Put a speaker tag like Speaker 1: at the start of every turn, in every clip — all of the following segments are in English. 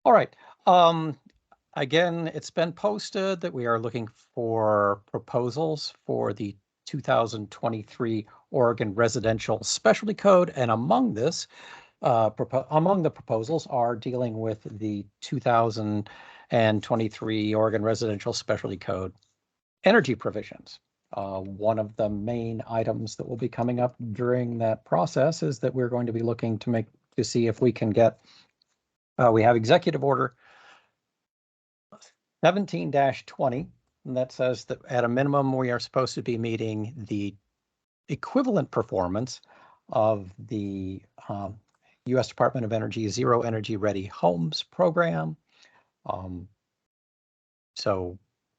Speaker 1: All right. Again, it's been posted that we are looking for proposals for the 2023 Oregon Residential Specialty Code, and among this, among the proposals are dealing with the 2023 Oregon Residential Specialty Code energy provisions. One of the main items that will be coming up during that process is that we're going to be looking to see if we can get, we have Executive Order 17-20, and that says that at a minimum, we are supposed to be meeting the equivalent performance of the U.S. Department of Energy Zero Energy Ready Homes program. So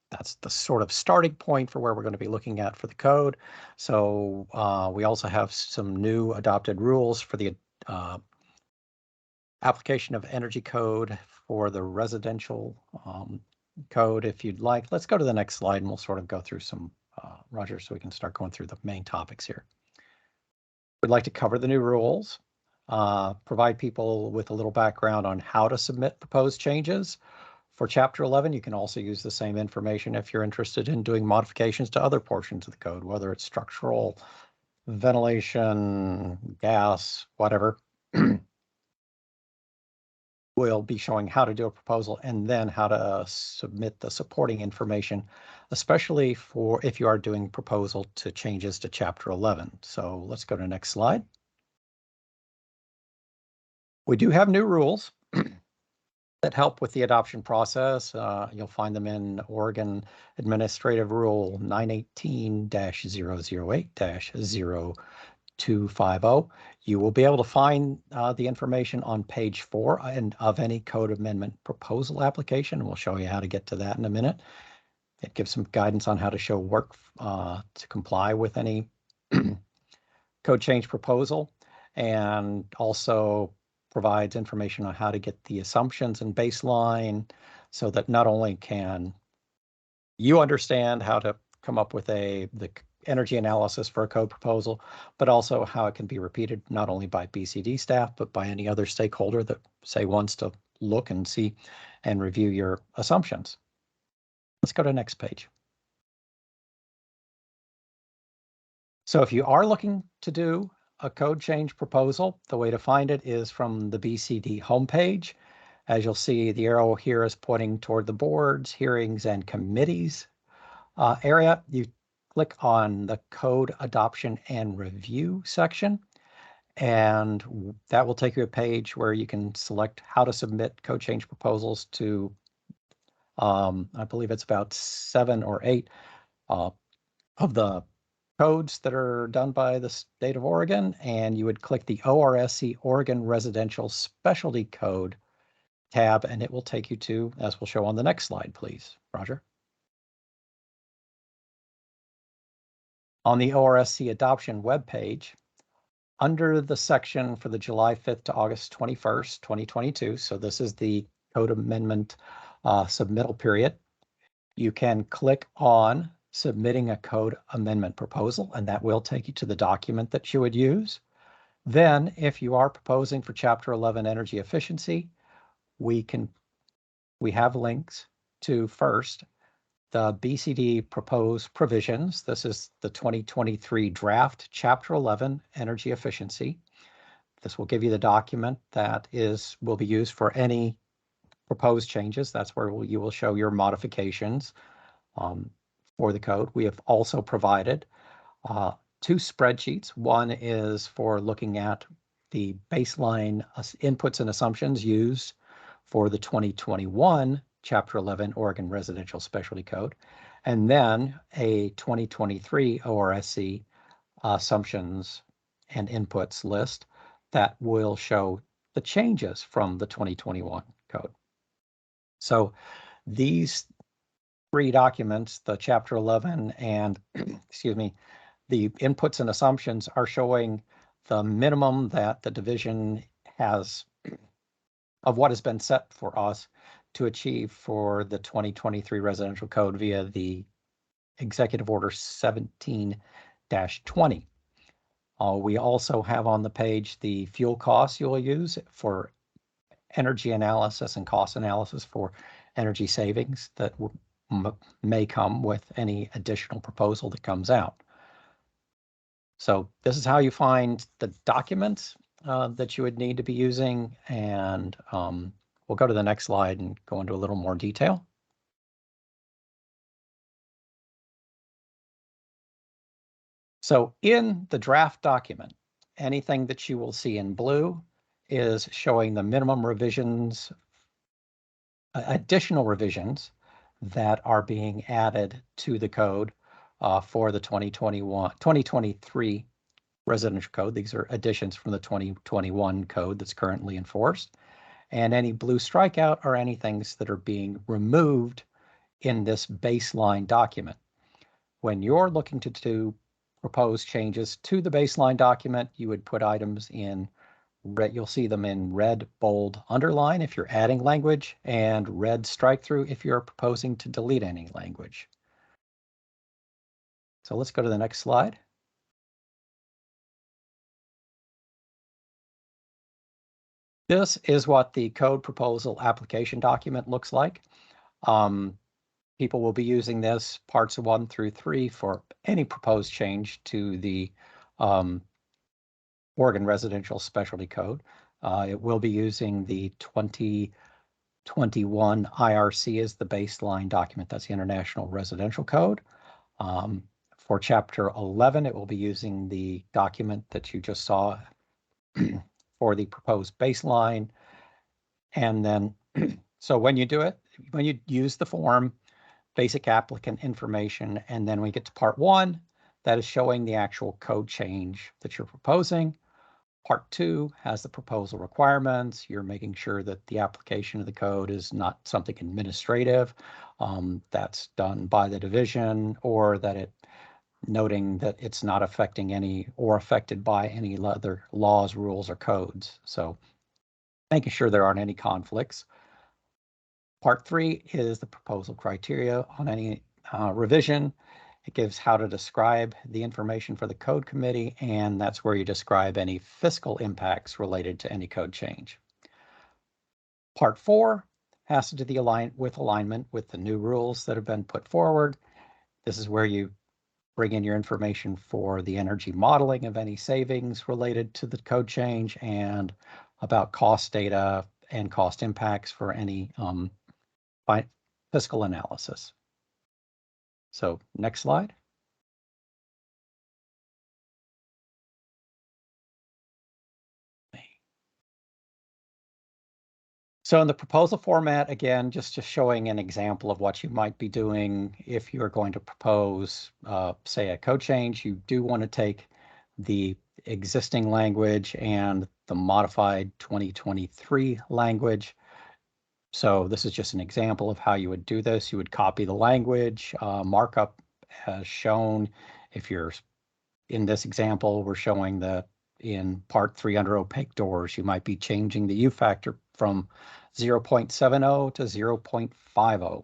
Speaker 1: that's the sort of starting point for where we're going to be looking at for the code. So we also have some new adopted rules for the application of energy code for the residential code, if you'd like. Let's go to the next slide and we'll sort of go through some, Roger, so we can start going through the main topics here. We'd like to cover the new rules, provide people with a little background on how to submit proposed changes. For Chapter 11, you can also use the same information if you're interested in doing modifications to other portions of the code, whether it's structural, ventilation, gas, whatever. We'll be showing how to do a proposal and then how to submit the supporting information, especially for if you are doing proposal to changes to Chapter 11. So let's go to the next slide. We do have new rules that help with the adoption process. You'll find them in Oregon Administrative Rule 918-008-0250. You will be able to find the information on page 4 of any code amendment proposal application. We'll show you how to get to that in a minute. It gives some guidance on how to show work to comply with any code change proposal, and also provides information on how to get the assumptions and baseline so that not only can you understand how to come up with the energy analysis for a code proposal, but also how it can be repeated not only by BCD staff, but by any other stakeholder that, say, wants to look and see and review your assumptions. Let's go to the next page. So if you are looking to do a code change proposal, the way to find it is from the BCD homepage. As you'll see, the arrow here is pointing toward the boards, hearings, and committees area. You click on the code adoption and review section, and that will take you a page where you can select how to submit code change proposals to, I believe it's about 7 or 8 of the codes that are done by the state of Oregon, and you would click the ORSC Oregon Residential Specialty Code tab, and it will take you to, as we'll show on the next slide, please, Roger. On the ORSC adoption webpage, under the section for the July 5th to August 21st, 2022, so this is the code amendment submittal period, you can click on submitting a code amendment proposal, and that will take you to the document that you would use. Then, if you are proposing for Chapter 11 energy efficiency, we have links to, first, the BCD proposed provisions. This is the 2023 draft Chapter 11 energy efficiency. This will give you the document that will be used for any proposed changes. That's where you will show your modifications for the code. We have also provided 2 spreadsheets. One is for looking at the baseline inputs and assumptions used for the 2021 Chapter 11 Oregon Residential Specialty Code, and then a 2023 ORSC assumptions and inputs list that will show the changes from the 2021 code. So these 3 documents, the Chapter 11 and, excuse me, the inputs and assumptions, are showing the minimum that the division has of what has been set for us to achieve for the 2023 residential code via the Executive Order 17-20. We also have on the page the fuel costs you'll use for energy analysis and cost analysis for energy savings that may come with any additional proposal that comes out. So this is how you find the documents that you would need to be using, and we'll go to the next slide and go into a little more detail. So in the draft document, anything that you will see in blue is showing the minimum revisions, additional revisions that are being added to the code for the 2023 residential code. These are additions from the 2021 code that's currently enforced. And any blue strikeout are any things that are being removed in this baseline document. When you're looking to propose changes to the baseline document, you would put items in red. You'll see them in red, bold, underline if you're adding language, and red strike through if you're proposing to delete any language. So let's go to the next slide. This is what the code proposal application document looks like. People will be using this parts 1 through 3 for any proposed change to the Oregon Residential Specialty Code. It will be using the 2021 IRC as the baseline document. That's the International Residential Code. For Chapter 11, it will be using the document that you just saw for the proposed baseline. And then, so when you do it, when you use the form, basic applicant information, and then we get to Part 1, that is showing the actual code change that you're proposing. Part 2 has the proposal requirements. You're making sure that the application of the code is not something administrative that's done by the division, or that it noting that it's not affecting any or affected by any other laws, rules, or codes. So making sure there aren't any conflicts. Part 3 is the proposal criteria on any revision. It gives how to describe the information for the code committee, and that's where you describe any fiscal impacts related to any code change. Part 4 has to do the alignment with the new rules that have been put forward. This is where you bring in your information for the energy modeling of any savings related to the code change, and about cost data and cost impacts for any fiscal analysis. So next slide. So in the proposal format, again, just showing an example of what you might be doing if you're going to propose, say, a code change. You do want to take the existing language and the modified 2023 language. So this is just an example of how you would do this. You would copy the language, markup as shown. If you're in this example, we're showing that in Part 3 under opaque doors, you might be changing the U factor from 0.70 to 0.50.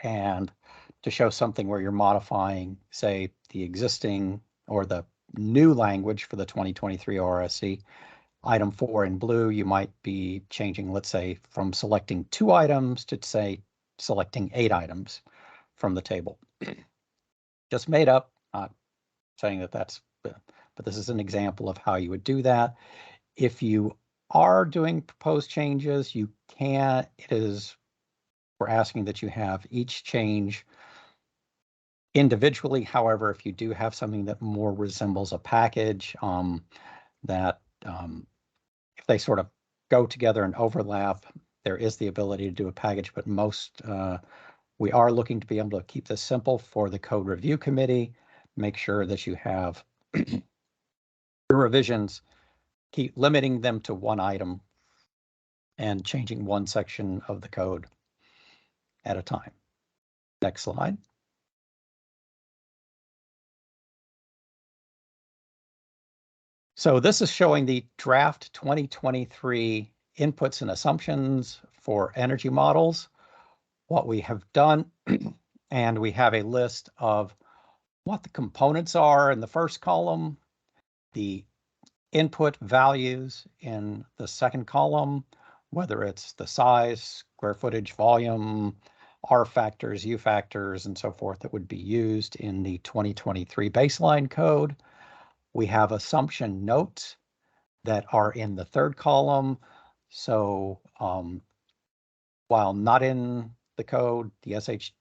Speaker 1: And to show something where you're modifying, say, the existing or the new language for the 2023 ORSC, item 4 in blue, you might be changing, let's say, from selecting 2 items to, say, selecting 8 items from the table. Just made up, not saying that that's, but this is an example of how you would do that. If you are doing proposed changes, you can, we're asking that you have each change individually. However, if you do have something that more resembles a package, if they sort of go together and overlap, there is the ability to do a package, but most, we are looking to be able to keep this simple for the code review committee. Make sure that you have your revisions, keep limiting them to 1 item and changing 1 section of the code at a time. Next slide. So this is showing the draft 2023 inputs and assumptions for energy models, what we have done, and we have a list of what the components are in the first column, the input values in the second column, whether it's the size, square footage, volume, R factors, U factors, and so forth that would be used in the 2023 baseline code. We have assumption notes that are in the third column. So while not in the code, the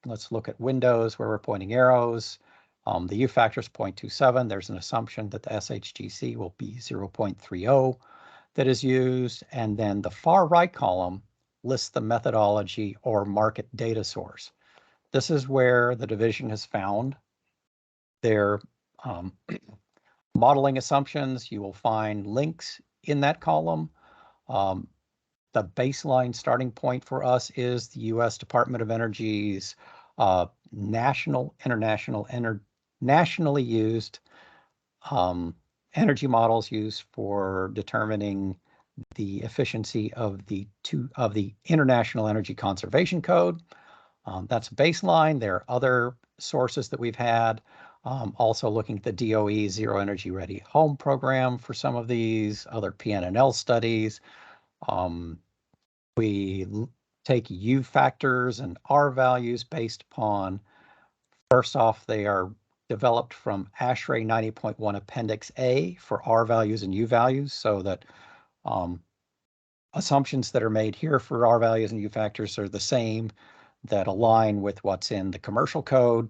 Speaker 1: let's look at Windows where we're pointing arrows. The U factor is 0.27. There's an assumption that the SHGC will be 0.30 that is used. And then the far right column lists the methodology or market data source. This is where the division has found their modeling assumptions. You will find links in that column. The baseline starting point for us is the U.S. Department of Energy's nationally used energy models used for determining the efficiency of the International Energy Conservation Code. That's baseline. There are other sources that we've had. Also looking at the DOE Zero Energy Ready Home program for some of these, other PNNL studies. We take U factors and R values based upon, first off, they are developed from ASHRAE 90.1 Appendix A for R values and U values, so that assumptions that are made here for R values and U factors are the same that align with what's in the commercial code,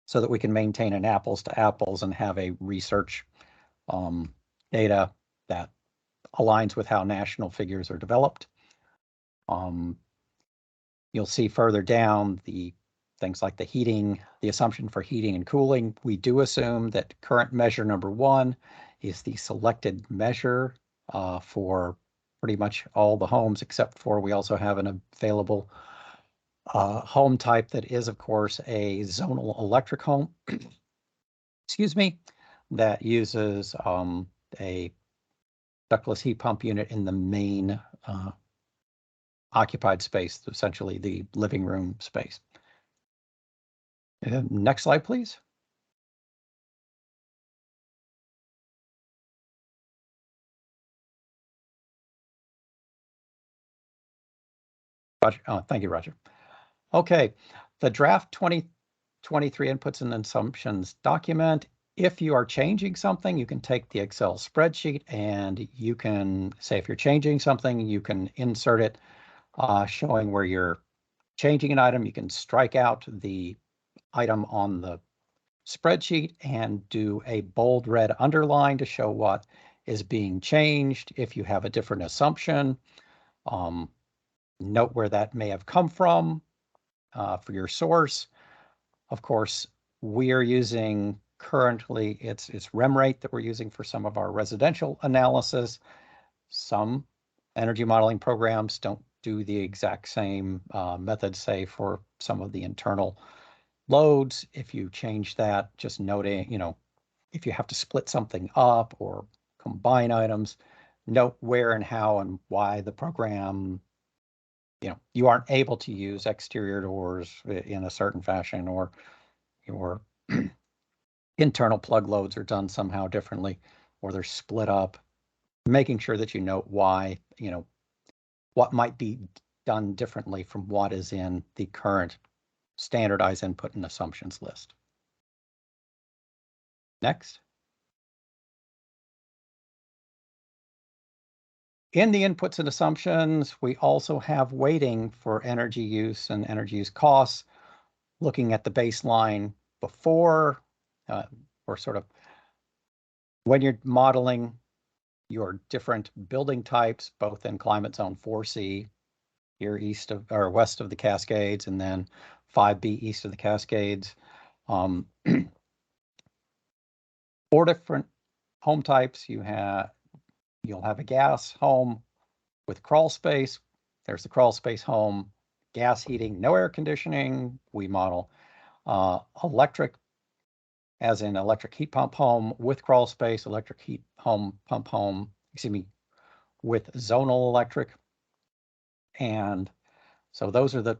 Speaker 1: so that we can maintain an apples to apples and have a research data that aligns with how national figures are developed. You'll see further down the things like the heating, the assumption for heating and cooling. We do assume that current measure number 1 is the selected measure for pretty much all the homes, except for we also have an available home type that is, of course, a zonal electric home, excuse me, that uses a ductless heat pump unit in the main occupied space, essentially the living room space. Next slide, please. Roger. Thank you, Roger. Okay, the draft 2023 inputs and assumptions document. If you are changing something, you can take the Excel spreadsheet and you can say if you're changing something, you can insert it showing where you're changing an item. You can strike out the item on the spreadsheet and do a bold red underline to show what is being changed. If you have a different assumption, note where that may have come from for your source. Of course, we are using currently, it's REM rate that we're using for some of our residential analysis. Some energy modeling programs don't do the exact same method, say for some of the internal loads. If you change that, just noting, if you have to split something up or combine items, note where and how and why the program, you aren't able to use exterior doors in a certain fashion, or your internal plug loads are done somehow differently, or they're split up. Making sure that you note why, what might be done differently from what is in the current standardized input and assumptions list. Next. In the inputs and assumptions, we also have weighting for energy use and energy use costs, looking at the baseline before, or sort of when you're modeling your different building types, both in climate zone 4C, here east of or west of the Cascades, and then 5B east of the Cascades. 4 different home types. You'll have a gas home with crawl space. There's the crawl space home, gas heating, no air conditioning. We model electric, as in electric heat pump home with crawl space, electric heat pump home, with zonal electric. And so those are the,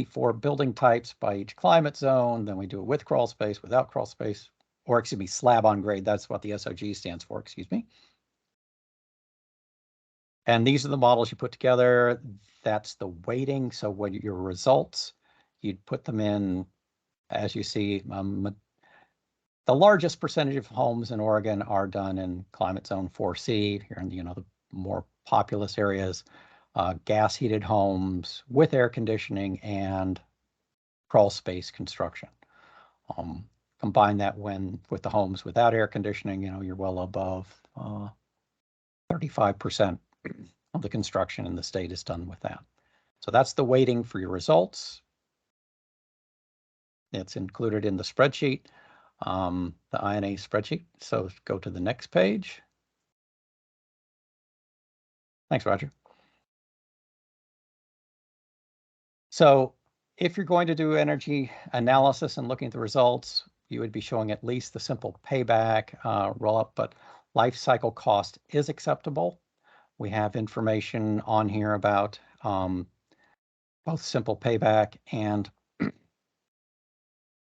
Speaker 1: 4 building types by each climate zone. Then we do it with crawl space, without crawl space, or slab on grade. That's what the SOG stands for, And these are the models you put together. That's the weighting. So when your results, you'd put them in, as you see, the largest percentage of homes in Oregon are done in climate zone 4C, here in the more populous areas, gas heated homes with air conditioning and crawl space construction. Combine that with the homes without air conditioning, you're well above 35% of the construction in the state is done with that. So that's the weighting for your results. It's included in the spreadsheet, the INA spreadsheet. So go to the next page. Thanks, Roger. So if you're going to do energy analysis and looking at the results, you would be showing at least the simple payback roll-up, but life cycle cost is acceptable. We have information on here about both simple payback, and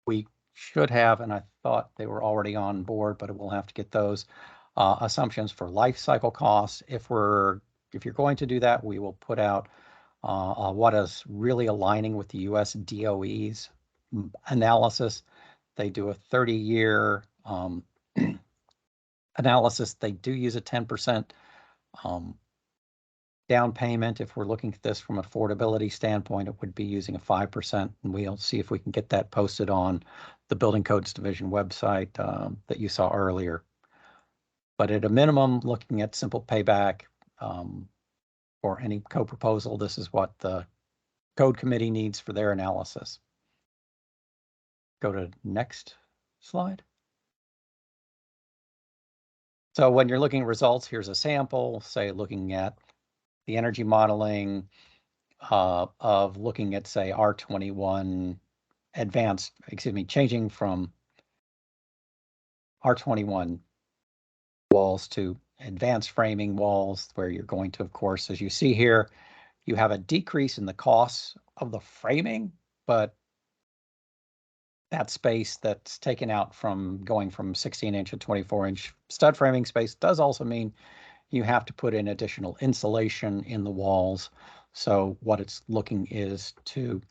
Speaker 1: we should have, and I thought they were already on board, but we'll have to get those assumptions for life cycle costs. If you're going to do that, we will put out what is really aligning with the US DOE's analysis. They do a 30-year analysis. They do use a 10% down payment. If we're looking at this from an affordability standpoint, it would be using a 5%, and we'll see if we can get that posted on the Building Codes Division website that you saw earlier. But at a minimum, looking at simple payback or any co-proposal, this is what the Code Committee needs for their analysis. Go to next slide. So when you're looking at results, here's a sample, say looking at the energy modeling of looking at, say, R21 advanced, changing from R21 walls to advanced framing walls, where you're going to, of course, as you see here, you have a decrease in the costs of the framing, but that space that's taken out from going from 16-inch to 24-inch stud framing space does also mean you have to put in additional insulation in the walls. So what it's looking is to,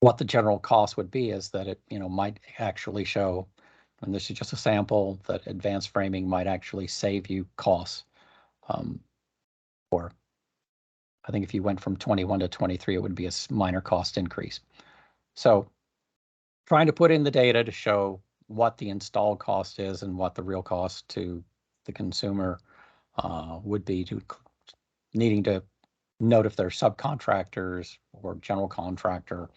Speaker 1: what the general cost would be is that it, might actually show, and this is just a sample, that advanced framing might actually save you costs. Or I think if you went from 21 to 23, it would be a minor cost increase. So trying to put in the data to show what the installed cost is and what the real cost to the consumer would be, to needing to note if they're subcontractors or general contractor,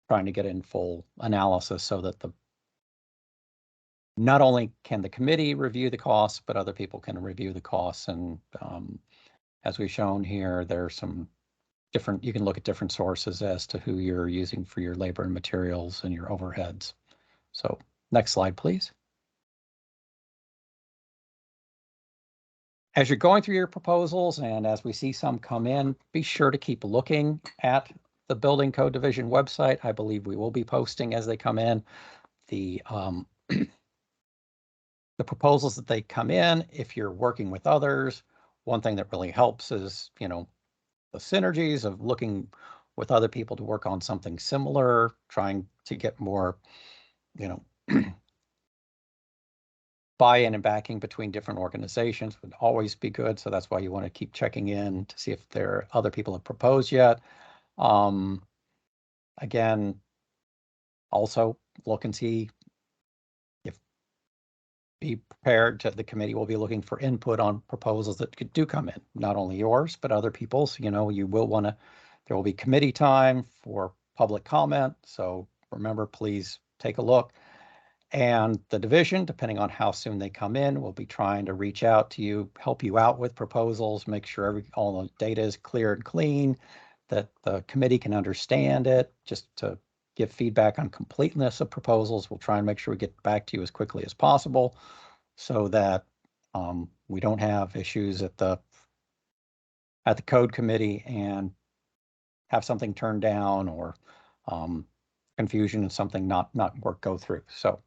Speaker 1: trying to get in full analysis so that not only can the committee review the costs, but other people can review the costs. And as we've shown here, there's some different, you can look at different sources as to who you're using for your labor and materials and your overheads. So next slide, please. As you're going through your proposals, and as we see some come in, be sure to keep looking at the Building Code Division website. I believe we will be posting as they come in the the proposals that they come in. If you're working with others, one thing that really helps is, the synergies of looking with other people to work on something similar, trying to get more, buy-in and backing between different organizations would always be good. So that's why you want to keep checking in to see if there are other people have proposed yet. Again, also look and see if, be prepared to, the committee will be looking for input on proposals that do come in, not only yours, but other people's. You will want to, there will be committee time for public comment. So remember, please take a look. And the division, depending on how soon they come in, will be trying to reach out to you, help you out with proposals, make sure all the data is clear and clean, that the committee can understand it, just to give feedback on completeness of proposals. We'll try and make sure we get back to you as quickly as possible so that we don't have issues at the code committee and have something turned down, or confusion and something not go through. So,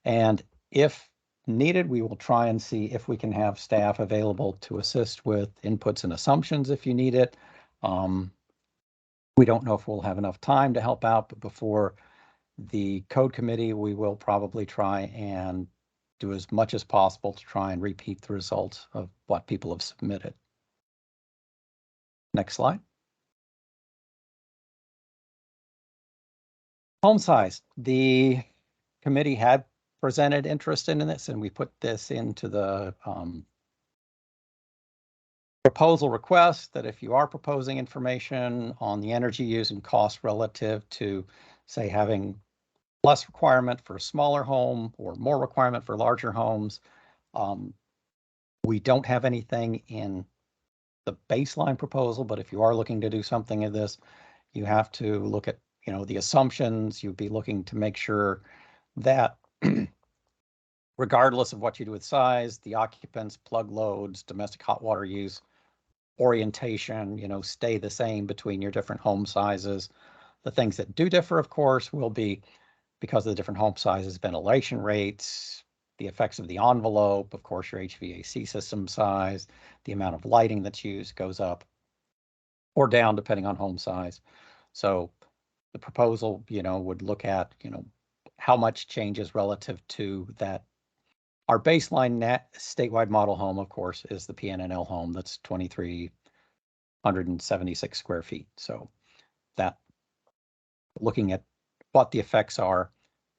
Speaker 1: and if needed, we will try and see if we can have staff available to assist with inputs and assumptions if you need it. We don't know if we'll have enough time to help out, but before the code committee, we will probably try and do as much as possible to try and repeat the results of what people have submitted. Next slide. Home size. The committee had presented interest in this, and we put this into the proposal request that if you are proposing information on the energy use and cost relative to, say, having less requirement for a smaller home or more requirement for larger homes, we don't have anything in the baseline proposal, but if you are looking to do something of this, you have to look at, the assumptions. You'd be looking to make sure that regardless of what you do with size, the occupants, plug loads, domestic hot water use, orientation, stay the same between your different home sizes. The things that do differ, of course, will be because of the different home sizes, ventilation rates, the effects of the envelope, of course, your HVAC system size, the amount of lighting that's used goes up or down depending on home size. So the proposal, would look at, how much changes relative to that. Our baseline net statewide model home, of course, is the PNNL home. That's 2,376 square feet. So that looking at what the effects are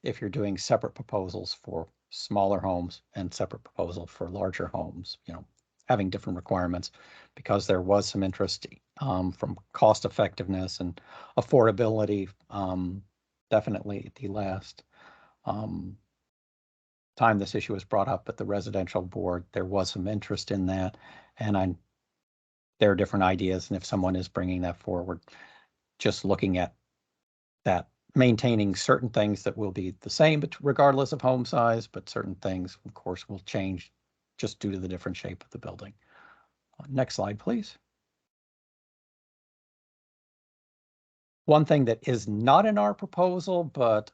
Speaker 1: if you're doing separate proposals for smaller homes and separate proposal for larger homes, having different requirements, because there was some interest from cost effectiveness and affordability. Definitely at the last time this issue was brought up at the residential board, there was some interest in that, and there are different ideas, and if someone is bringing that forward, just looking at that, maintaining certain things that will be the same but regardless of home size, but certain things, of course, will change just due to the different shape of the building. Next slide, please. One thing that is not in our proposal, but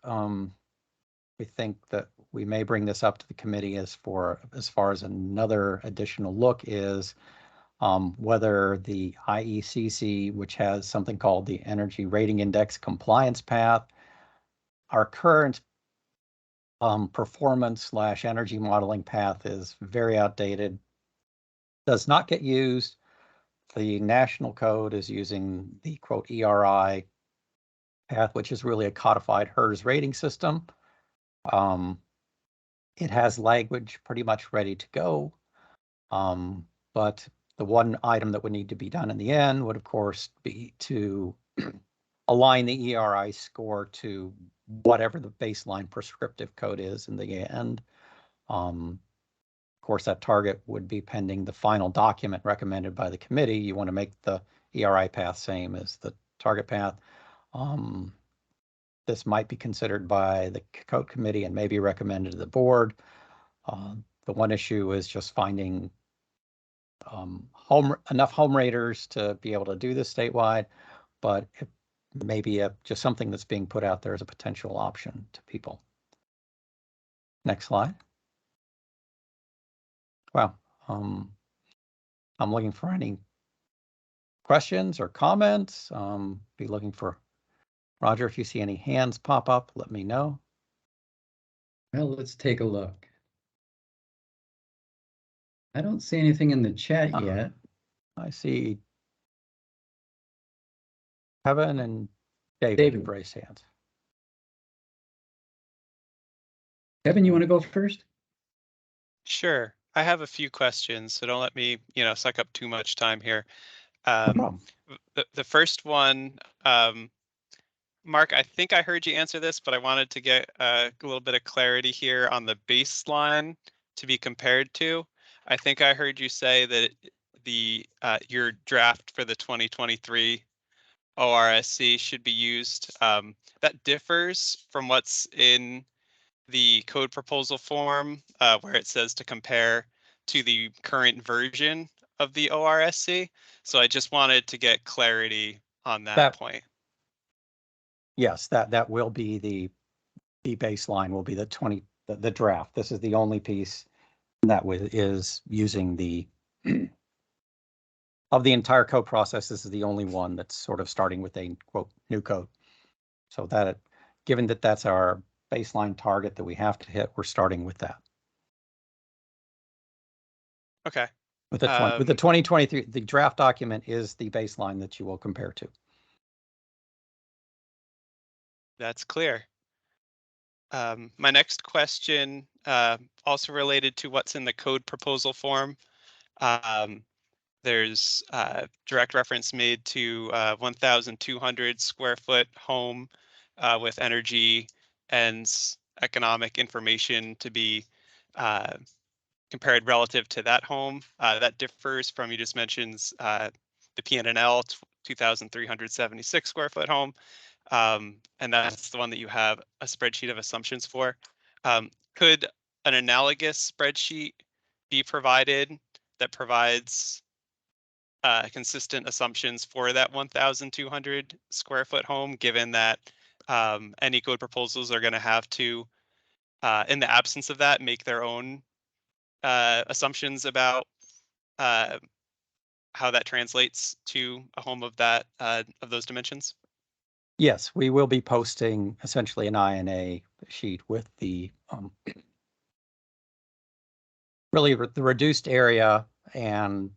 Speaker 1: we think that we may bring this up to the committee as far as another additional look is whether the IECC, which has something called the Energy Rating Index Compliance Path, our current performance/energy modeling path is very outdated, does not get used. The national code is using the quote ERI path, which is really a codified HERS rating system. It has language pretty much ready to go, but the one item that would need to be done in the end would, of course, be to align the ERI score to whatever the baseline prescriptive code is in the end. Of course, that target would be pending the final document recommended by the committee. You want to make the ERI path same as the target path. This might be considered by the code committee and maybe recommended to the board. The one issue is just finding enough home raters to be able to do this statewide, but maybe just something that's being put out there as a potential option to people. Next slide. Well, I'm looking for any questions or comments. Be looking for Roger. If you see any hands pop up, let me know.
Speaker 2: Well, let's take a look. I don't see anything in the chat yet.
Speaker 1: I see Kevin and David raise hands.
Speaker 2: Kevin, you want to go first?
Speaker 3: Sure. I have a few questions, so don't let me, suck up too much time here.
Speaker 1: No problem.
Speaker 3: The first one, Mark, I think I heard you answer this, but I wanted to get a little bit of clarity here on the baseline to be compared to. I think I heard you say that your draft for the 2023 ORSC should be used. That differs from what's in the code proposal form, where it says to compare to the current version of the ORSC. So I just wanted to get clarity on that point.
Speaker 1: Yes, that will be the baseline will be the the draft. This is the only piece that is using the of the entire code process. This is the only one that's sort of starting with a quote new code. So that, given that that's our baseline target that we have to hit, we're starting with that.
Speaker 3: Okay.
Speaker 1: With the 2023, the draft document is the baseline that you will compare to.
Speaker 3: That's clear. My next question, also related to what's in the code proposal form. There's direct reference made to 1,200 square foot home with energy and economic information to be compared relative to that home. That differs from, you just mentioned the PNNL 2,376 square foot home. And that's the one that you have a spreadsheet of assumptions for. Could an analogous spreadsheet be provided that provides consistent assumptions for that 1,200 square foot home, given that any code proposals are going to have to, in the absence of that, make their own assumptions about how that translates to a home of that of those dimensions?
Speaker 1: Yes, we will be posting essentially an INA sheet with the really the reduced area and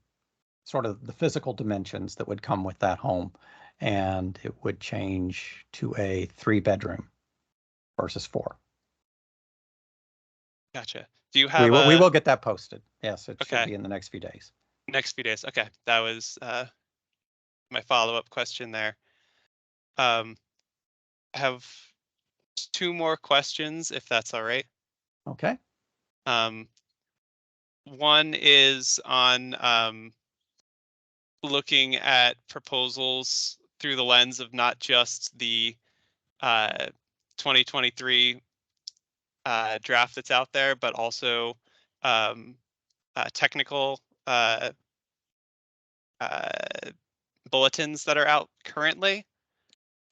Speaker 1: sort of the physical dimensions that would come with that home. And it would change to a 3-bedroom versus 4.
Speaker 3: Gotcha. Do you have
Speaker 1: we will get that posted. Yes, it should
Speaker 3: Okay.
Speaker 1: be in the next few days.
Speaker 3: Next few days. Okay, that was my follow-up question there. I have 2 more questions, if that's all right.
Speaker 1: Okay.
Speaker 3: One is on looking at proposals through the lens of not just the 2023 draft that's out there, but also technical bulletins that are out currently.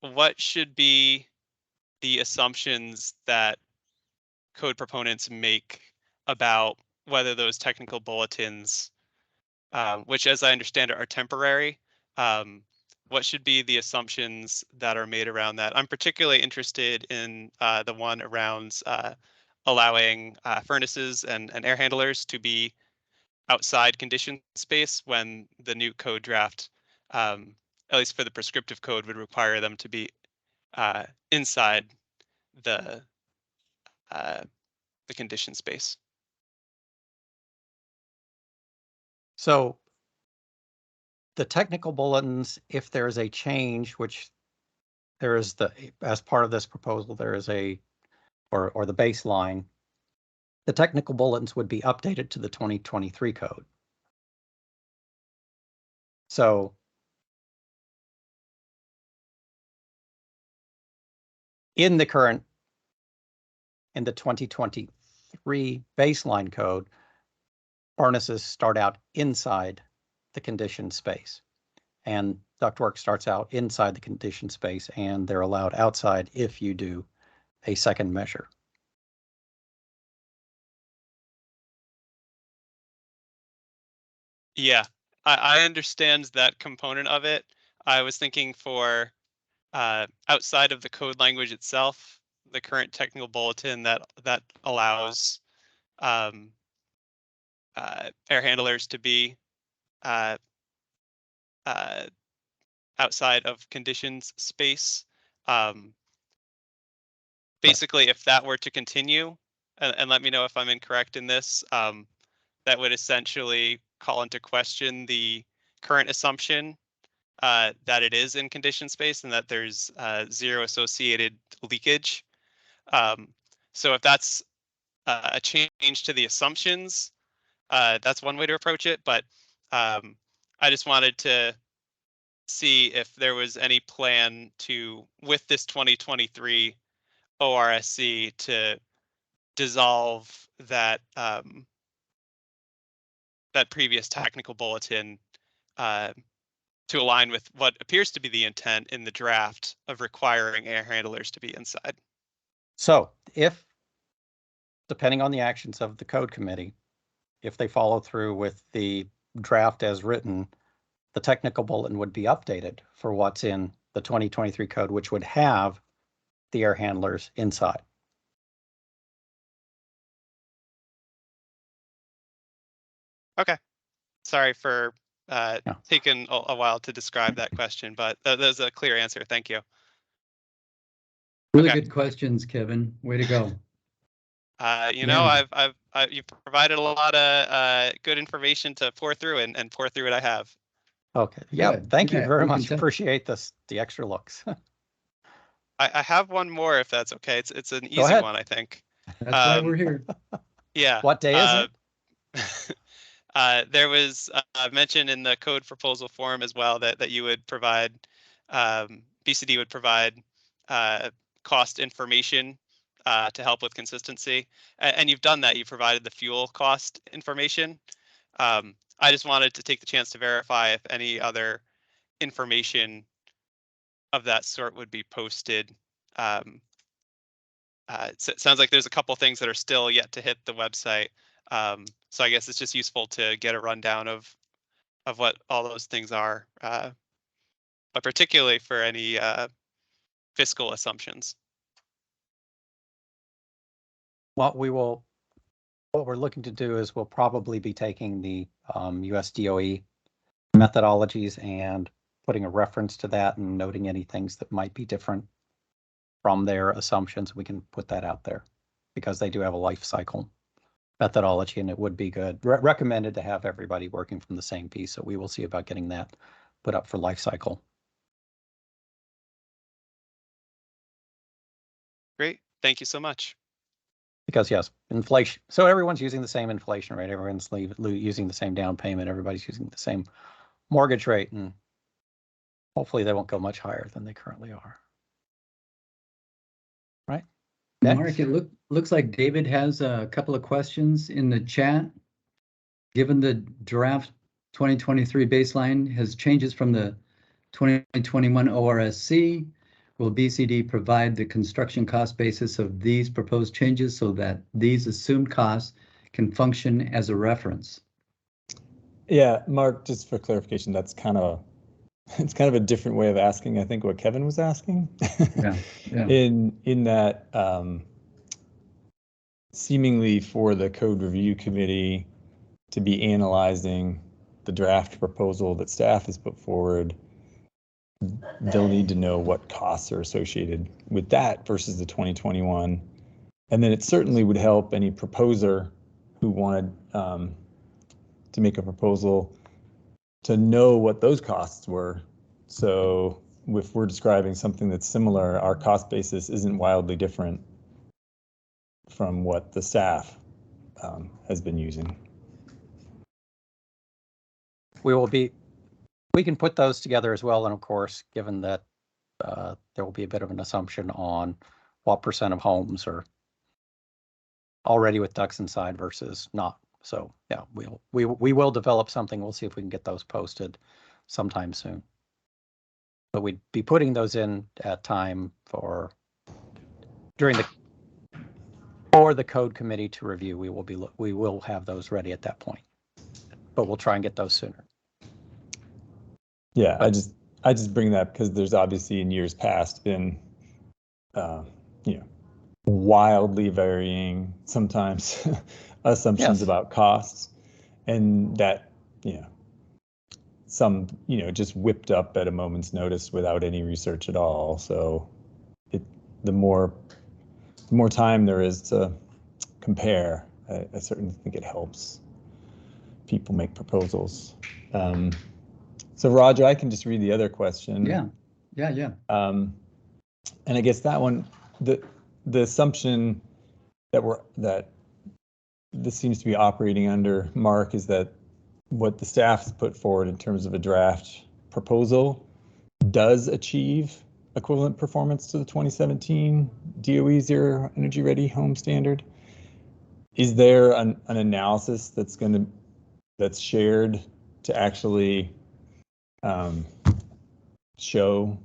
Speaker 3: What should be the assumptions that code proponents make about whether those technical bulletins, which as I understand it are temporary, what should be the assumptions that are made around that? I'm particularly interested in the one around allowing furnaces and air handlers to be outside condition space when the new code draft, at least for the prescriptive code, would require them to be inside the condition space.
Speaker 1: So the technical bulletins, if there is a change, which there is as part of this proposal, there is or the baseline, the technical bulletins would be updated to the 2023 code. So in the 2023 baseline code, furnaces start out inside the conditioned space, and ductwork starts out inside the conditioned space, and they're allowed outside if you do a second measure.
Speaker 3: Yeah, I understand that component of it. I was thinking for outside of the code language itself, the current technical bulletin that allows air handlers to be outside of conditions space. Basically, if that were to continue, and let me know if I'm incorrect in this, that would essentially call into question the current assumption that it is in condition space and that there's zero associated leakage. So if that's a change to the assumptions, that's one way to approach it. But I just wanted to see if there was any plan to, with this 2023 ORSC, to dissolve that that previous technical bulletin to align with what appears to be the intent in the draft of requiring air handlers to be inside.
Speaker 1: So if depending on the actions of the code committee, if they follow through with the draft as written, the technical bulletin would be updated for what's in the 2023 code, which would have the air handlers inside.
Speaker 3: Okay. Sorry for
Speaker 1: Yeah.
Speaker 3: taking a while to describe that question, but that was a clear answer. Thank you.
Speaker 2: Really
Speaker 3: Okay.
Speaker 2: good questions, Kevin. Way to go.
Speaker 3: You know,
Speaker 2: Yeah.
Speaker 3: you've provided a lot of good information to pour through, and pour through it I have.
Speaker 1: Okay. Yeah.
Speaker 2: Good.
Speaker 1: Thank you
Speaker 2: Yeah,
Speaker 1: very
Speaker 2: we can
Speaker 1: much.
Speaker 2: tell.
Speaker 1: Appreciate this. The extra looks.
Speaker 3: I have one more, if that's okay. It's an
Speaker 1: Go
Speaker 3: easy
Speaker 1: ahead.
Speaker 3: one, I think.
Speaker 2: That's why we're here.
Speaker 3: Yeah.
Speaker 1: What day is it?
Speaker 3: There was mention in the code proposal form as well that you would provide, BCD would provide cost information to help with consistency. And you've done that. You provided the fuel cost information. I just wanted to take the chance to verify if any other information of that sort would be posted. It sounds like there's a couple things that are still yet to hit the website. So I guess it's just useful to get a rundown of what all those things are, but particularly for any fiscal assumptions.
Speaker 1: What we're looking to do is we'll probably be taking the US DOE methodologies and putting a reference to that and noting any things that might be different from their assumptions. We can put that out there because they do have a life cycle methodology, and it would be good. Recommended to have everybody working from the same piece. So we will see about getting that put up for life cycle.
Speaker 3: Great, thank you so much.
Speaker 1: Because yes, inflation. So everyone's using the same inflation rate. Everyone's using the same down payment. Everybody's using the same mortgage rate, and hopefully they won't go much higher than they currently are. Right. Next.
Speaker 2: Mark, it looks like David has a couple of questions in the chat. Given the draft 2023 baseline has changes from the 2021 ORSC, will BCD provide the construction cost basis of these proposed changes so that these assumed costs can function as a reference?
Speaker 4: Yeah, Mark, just for clarification, that's it's kind of a different way of asking, I think, what Kevin was asking.
Speaker 2: Yeah.
Speaker 4: In that seemingly for the code review committee to be analyzing the draft proposal that staff has put forward, they'll need to know what costs are associated with that versus the 2021. And then it certainly would help any proposer who wanted to make a proposal to know what those costs were. So if we're describing something that's similar, our cost basis isn't wildly different from what the staff has been using.
Speaker 1: We can put those together as well. And of course, given that there will be a bit of an assumption on what % of homes are already with ducts inside versus not. So yeah, we will develop something. We'll see if we can get those posted sometime soon. But we'd be putting those in at time for the code committee to review. We will have those ready at that point, but we'll try and get those sooner.
Speaker 4: Yeah, I just bring that because there's obviously in years past been, wildly varying sometimes assumptions about costs, and that, some, just whipped up at a moment's notice without any research at all. So the more time there is to compare, I certainly think it helps people make proposals. So Roger, I can just read the other question.
Speaker 2: Yeah.
Speaker 4: And I guess that one, the assumption that this seems to be operating under, Mark, is that what the staff has put forward in terms of a draft proposal does achieve equivalent performance to the 2017 DOE Zero Energy Ready Home Standard. Is there an analysis that's shared to actually show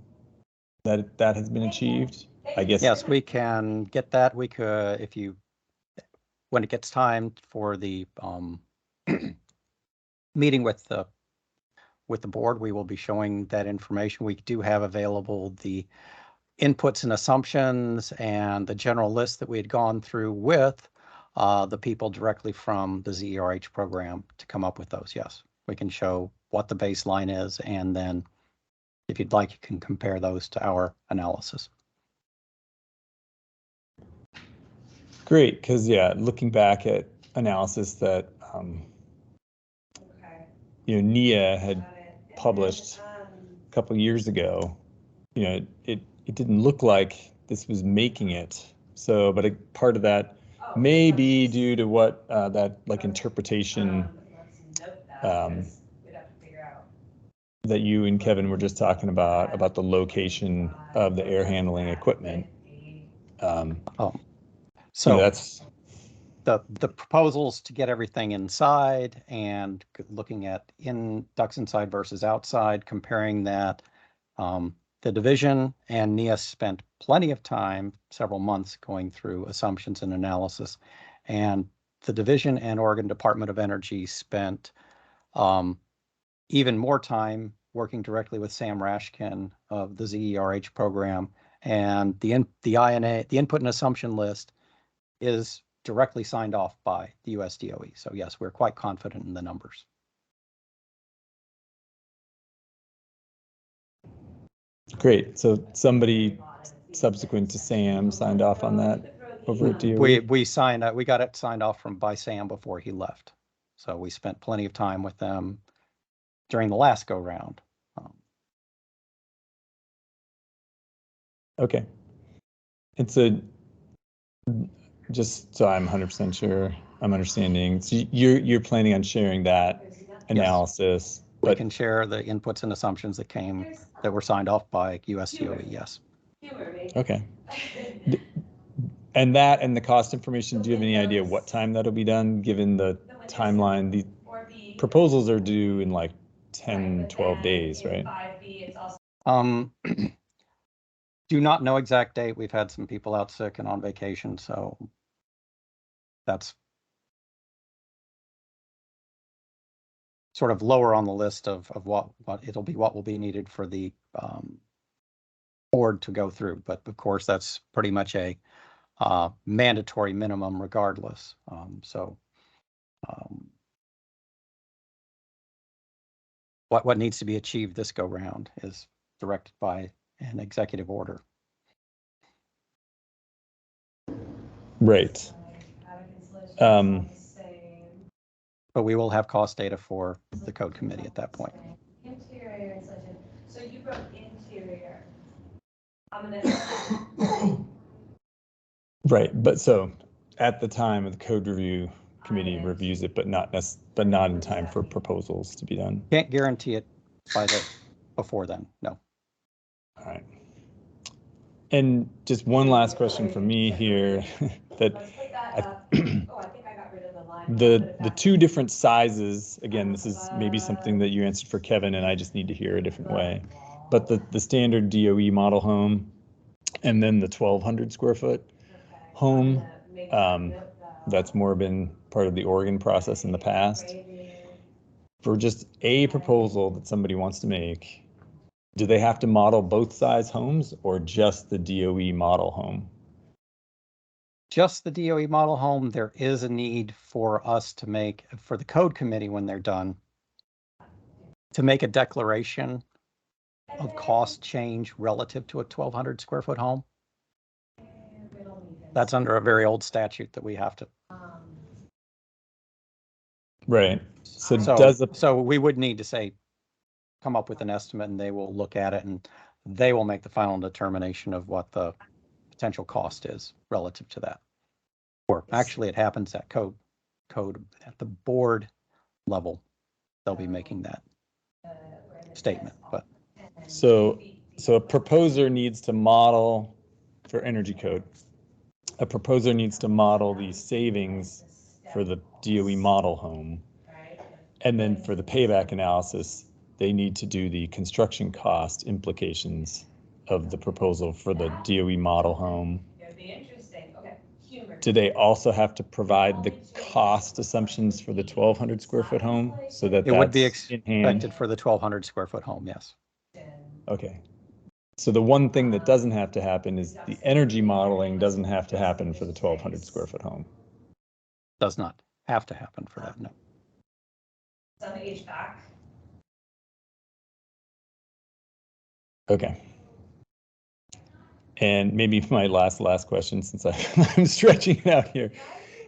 Speaker 4: that that has been achieved? I guess.
Speaker 1: Yes, we can get that. We could, if you when it gets time for the meeting with the board, we will be showing that information. We do have available the inputs and assumptions and the general list that we had gone through with the people directly from the ZERH program to come up with those. Yes, we can show what the baseline is, and then if you'd like, you can compare those to our analysis.
Speaker 4: Great, because yeah, looking back at analysis that NIA had published a couple years ago, it didn't look like this was making it. So, but a part of that may be due to what that like interpretation that you and Kevin were just talking about the location of the air handling equipment.
Speaker 1: So
Speaker 4: that's
Speaker 1: the proposals to get everything inside and looking at ducts inside versus outside, comparing that. The division and NIA spent plenty of time, several months, going through assumptions and analysis, and the division and Oregon Department of Energy spent even more time working directly with Sam Rashkin of the ZERH program, and the INA, the input and assumption list, is directly signed off by the US DOE. So yes, we're quite confident in the numbers.
Speaker 4: Great. So somebody subsequent to Sam signed off on that over at DOE?
Speaker 1: We got it signed off by Sam before he left. So we spent plenty of time with them during the last go round.
Speaker 4: Okay. And so just so I'm 100% sure I'm understanding, so you're planning on sharing that analysis?
Speaker 1: Yes. We can share the inputs and assumptions that were signed off by US DOE, yes.
Speaker 4: Okay. And that and the cost information, do you have any idea what time that'll be done, given the timeline? The proposals are due in like 10, 12 days, right?
Speaker 1: Do not know exact date. We've had some people out sick and on vacation, so that's sort of lower on the list of what will be needed for the board to go through. But of course, that's pretty much a mandatory minimum regardless. What needs to be achieved this go round is directed by an executive order.
Speaker 4: Right.
Speaker 1: But we will have cost data for the code committee at that point.
Speaker 5: Interior insulation. So you wrote interior.
Speaker 4: Right, but so at the time of the code review committee reviews it, but not in time for proposals to be done.
Speaker 1: Can't guarantee it before then. No.
Speaker 4: All right. And just one last question for me here, the two different sizes, again, this is maybe something that you answered for Kevin and I just need to hear a different way, but the standard DOE model home and then the 1,200 square foot home, that's more been part of the Oregon process in the past. For just a proposal that somebody wants to make, do they have to model both size homes or just the DOE model home?
Speaker 1: Just the DOE model home. There is a need for us to make, for the code committee when they're done, to make a declaration of cost change relative to a 1,200 square foot home. That's under a very old statute that we have to.
Speaker 4: Right.
Speaker 1: So we would need to come up with an estimate, and they will look at it and they will make the final determination of what the potential cost is relative to that. Or actually it happens at code at the board level. They'll be making that statement, but.
Speaker 4: So a proposer needs to model for energy code. A proposer needs to model the savings for the DOE model home. And then for the payback analysis, they need to do the construction cost implications of the proposal for the DOE model home.
Speaker 5: It'd be interesting. Okay, humor.
Speaker 4: do they also have to provide the cost assumptions for the 1,200 square foot home so that
Speaker 1: It would be
Speaker 4: that's in hand?
Speaker 1: expected for the 1,200 square foot home, yes.
Speaker 4: Okay. So the one thing that doesn't have to happen is the energy modeling doesn't have to happen for the 1,200 square foot home.
Speaker 1: Does not have to happen for that, no.
Speaker 5: It's on the HVAC.
Speaker 4: Okay. And maybe my last question, since I'm stretching it out here,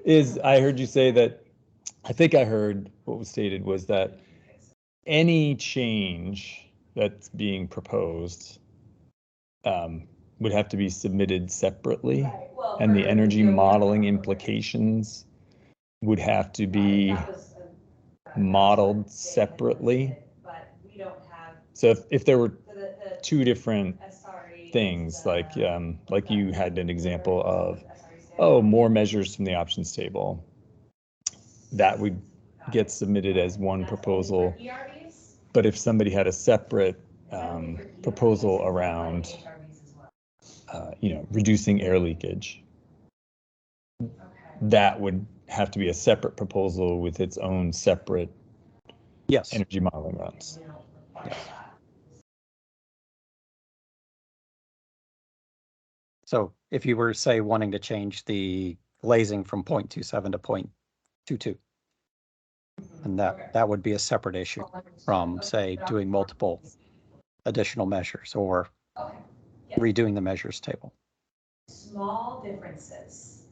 Speaker 4: is I heard you say that, I think I heard what was stated was that any change that's being proposed would have to be submitted separately,
Speaker 5: Right, well,
Speaker 4: and the
Speaker 5: for
Speaker 4: energy
Speaker 5: DOE
Speaker 4: modeling
Speaker 5: program.
Speaker 4: implications would have to be
Speaker 5: That was a-
Speaker 4: modeled
Speaker 5: they had
Speaker 4: separately.
Speaker 5: listed, But we don't have
Speaker 4: So if there were
Speaker 5: the
Speaker 4: two different
Speaker 5: SRE.
Speaker 4: things, like you had an example of,
Speaker 5: SRE standard.
Speaker 4: oh, more measures from the options table, that would get submitted as one
Speaker 5: That's only
Speaker 4: proposal.
Speaker 5: for ERVs?
Speaker 4: But if somebody had a separate
Speaker 5: Is that only for ERVs?
Speaker 4: proposal
Speaker 5: Or
Speaker 4: around,
Speaker 5: HRVs as well?
Speaker 4: reducing air leakage,
Speaker 5: Okay.
Speaker 4: that would have to be a separate proposal with its own separate
Speaker 1: Yes,
Speaker 4: energy modeling runs.
Speaker 5: We don't require
Speaker 1: Yes.
Speaker 5: that.
Speaker 1: so if you were, say, wanting to change the glazing from 0.27 to 0.22, and
Speaker 5: Okay.
Speaker 1: that would be a separate issue from, say, doing multiple additional measures or
Speaker 5: Okay. Yes.
Speaker 1: redoing the measures table.
Speaker 5: Small differences.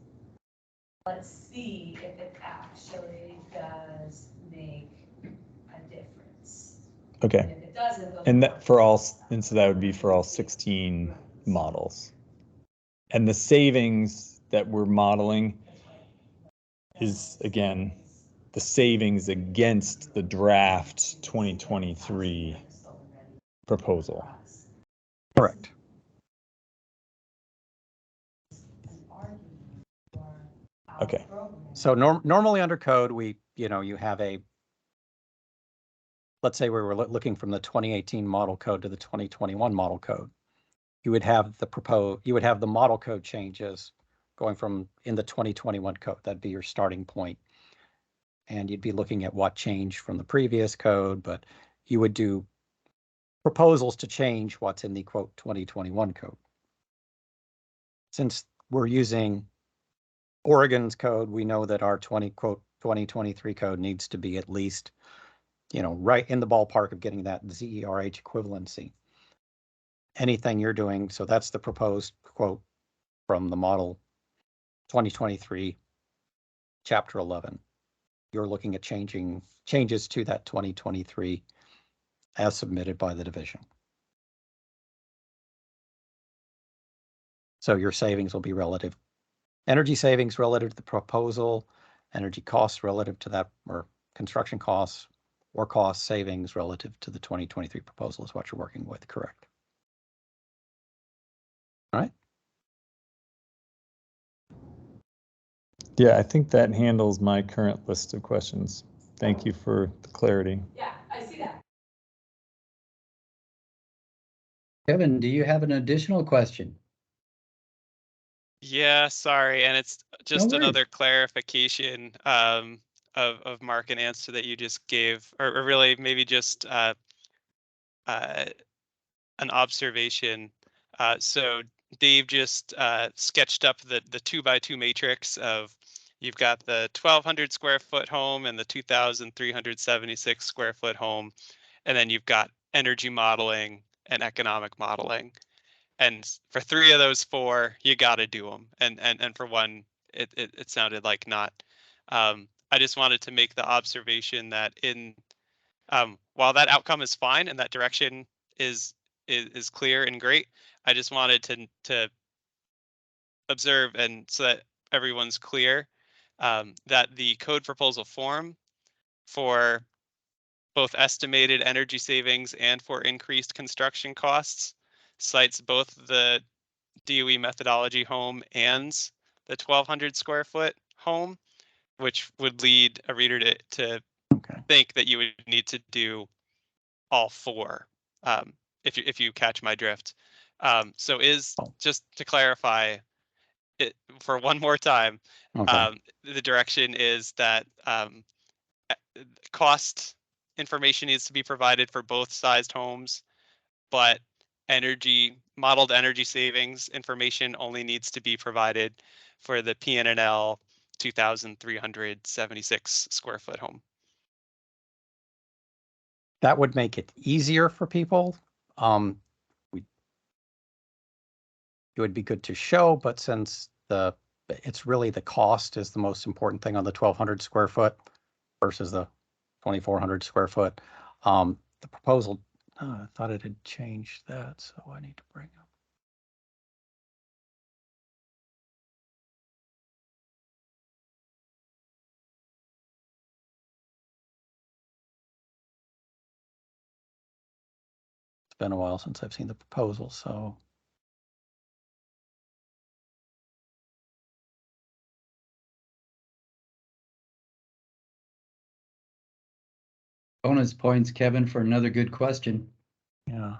Speaker 5: Let's see if it actually does make a difference. And
Speaker 4: Okay.
Speaker 5: if it doesn't, those
Speaker 4: And
Speaker 5: are
Speaker 4: that for all, and so that would be for all 16 models. And the savings that we're modeling is, again, the savings against the draft 2023 proposal.
Speaker 1: Correct.
Speaker 4: Okay.
Speaker 1: So normally under code, you have let's say we were looking from the 2018 model code to the 2021 model code. You would have the model code changes going from in the 2021 code. That'd be your starting point. And you'd be looking at what changed from the previous code, but you would do proposals to change what's in the quote 2021 code. Since we're using Oregon's code, we know that our 2023 code needs to be at least, right in the ballpark of getting that ZERH equivalency. Anything you're doing, so that's the proposed quote from the model 2023, chapter 11. You're looking at changes to that 2023 as submitted by the division. So your savings will be relative. Energy savings relative to the proposal, energy costs relative to that, or construction costs, or cost savings relative to the 2023 proposal is what you're working with, correct? All right.
Speaker 4: Yeah, I think that handles my current list of questions. Thank you for the clarity.
Speaker 5: Yeah, I see that.
Speaker 2: Kevin, do you have an additional question?
Speaker 3: Yeah, sorry, and it's just
Speaker 2: worries.
Speaker 3: another clarification of Mark and answer that you just gave, or really maybe just an observation. So Dave just sketched up the 2x2 matrix of, you've got the 1,200 square foot home and the 2,376 square foot home, and then you've got energy modeling and economic modeling. And for 3 of those 4, you got to do them. And for one, it sounded like not. I just wanted to make the observation that while that outcome is fine and that direction is clear and great, I just wanted to observe, and so that everyone's clear, that the code proposal form for both estimated energy savings and for increased construction costs cites both the DOE methodology home and the 1,200 square foot home, which would lead a reader to
Speaker 1: Okay.
Speaker 3: think that you would need to do all 4, if you catch my drift. So just to clarify, for one more time,
Speaker 1: Okay.
Speaker 3: the direction is that cost information needs to be provided for both sized homes, but modeled energy savings information only needs to be provided for the PNNL 2,376 square foot home.
Speaker 1: That would make it easier for people. It would be good to show, but since it's really the cost is the most important thing on the 1,200 square foot versus the 2,400 square foot. The proposal, I thought it had changed that, so I need to bring up. It's been a while since I've seen the proposal, so.
Speaker 2: Bonus points, Kevin, for another good question.
Speaker 1: Yeah.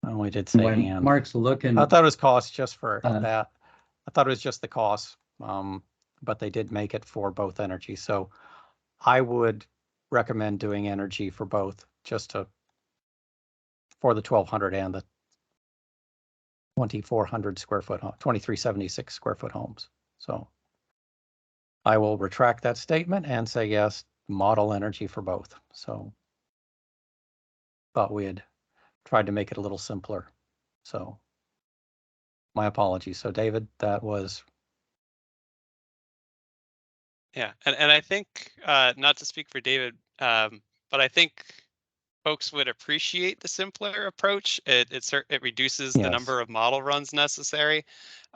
Speaker 1: Oh, I did say
Speaker 2: When
Speaker 1: and.
Speaker 2: Mark's looking,
Speaker 1: I thought it was cost just for
Speaker 2: Uh,
Speaker 1: that. I thought it was just the cost, but they did make it for both energy. So I would recommend doing energy for both, just for the 1,200 and the 2,400 square foot, 2,376 square foot homes. So I will retract that statement and say yes, model energy for both. So thought we had tried to make it a little simpler. So my apologies. So David, that was.
Speaker 3: Yeah, and I think, not to speak for David, but I think folks would appreciate the simpler approach. It reduces the
Speaker 1: Yes.
Speaker 3: number of model runs necessary.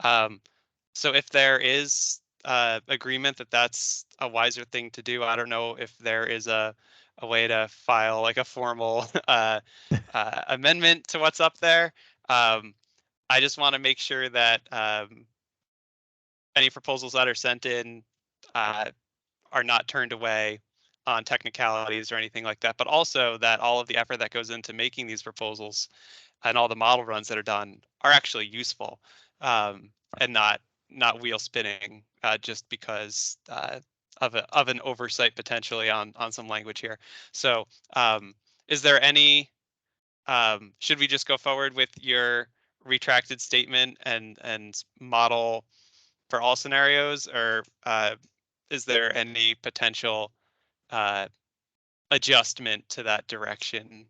Speaker 3: So if there is agreement that that's a wiser thing to do, I don't know if there is a way to file like a formal amendment to what's up there. I just want to make sure that any proposals that are sent in are not turned away on technicalities or anything like that, but also that all of the effort that goes into making these proposals and all the model runs that are done are actually useful, and not wheel spinning just because of an oversight potentially on some language here. So is there any, should we just go forward with your retracted statement and model for all scenarios, or is there any potential adjustment to that direction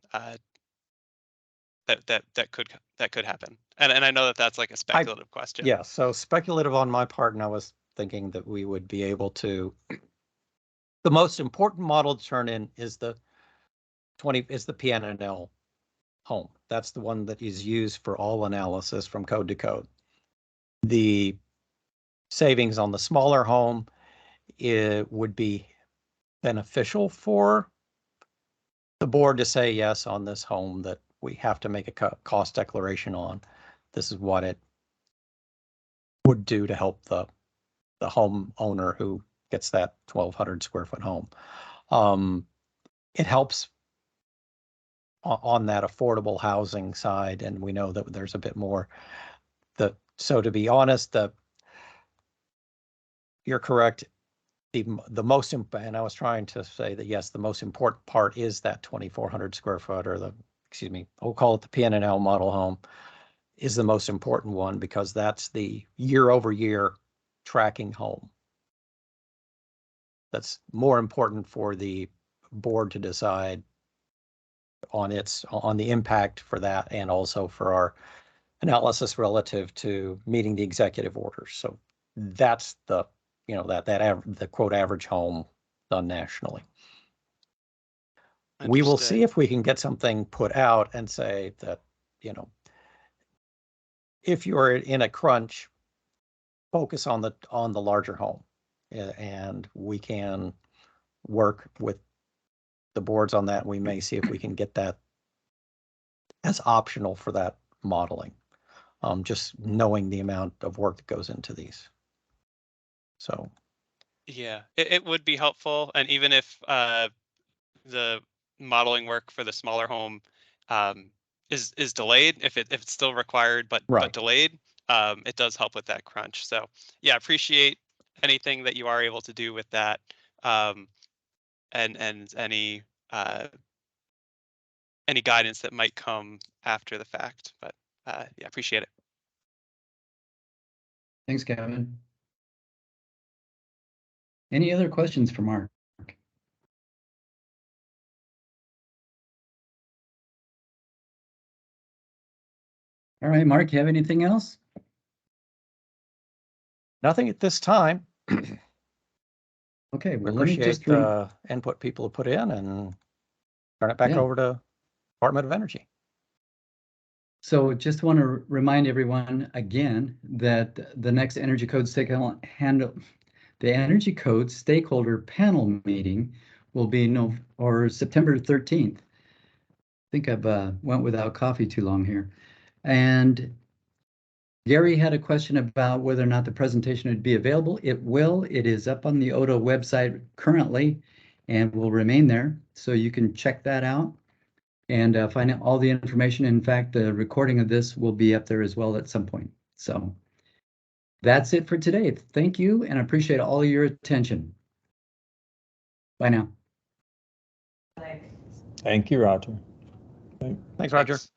Speaker 3: that could happen? And I know that that's like a speculative question.
Speaker 1: Yeah, so speculative on my part, and I was thinking that we would be able to. The most important model to turn in is the PNNL home. That's the one that is used for all analysis from code to code. The savings on the smaller home, it would be beneficial for the board to say yes on this home that we have to make a cost declaration on. This is what it would do to help the homeowner who gets that 1,200 square foot home. It helps on that affordable housing side, and we know that there's a bit more. So to be honest, you're correct. The most, and I was trying to say that yes, the most important part is that 2,400 square foot, or we'll call it the PNNL model home, is the most important one because that's the year-over-year tracking home. That's more important for the board to decide on the impact for that, and also for our analysis relative to meeting the executive orders. So that's the the quote average home done nationally. We will see if we can get something put out and say that, if you're in a crunch, focus on the larger home, and we can work with the boards on that. We may see if we can get that as optional for that modeling, just knowing the amount of work that goes into these. So
Speaker 3: yeah, it would be helpful, and even if the modeling work for the smaller home is delayed, if it's still required but
Speaker 1: Right.
Speaker 3: delayed, it does help with that crunch. So yeah, appreciate anything that you are able to do with that, and any guidance that might come after the fact. But yeah, appreciate it.
Speaker 2: Thanks, Kevin. Any other questions for Mark? All right, Mark, you have anything else?
Speaker 1: Nothing at this time.
Speaker 2: Okay,
Speaker 1: We
Speaker 2: well, let me
Speaker 1: appreciate
Speaker 2: just,
Speaker 1: the input people have put in and turn it back
Speaker 2: Yeah.
Speaker 1: over to Department of Energy.
Speaker 2: so just want to remind everyone again that the next Energy Code the Energy Code Stakeholder Panel meeting will be September 13th. I think I've went without coffee too long here. And Gary had a question about whether or not the presentation would be available. It will. It is up on the ODA website currently and will remain there. So you can check that out and find out all the information. In fact, the recording of this will be up there as well at some point. So that's it for today. Thank you, and I appreciate all your attention. Bye now.
Speaker 5: Like,
Speaker 4: Thank you, Roger.
Speaker 1: Thanks, Roger.
Speaker 3: Thanks.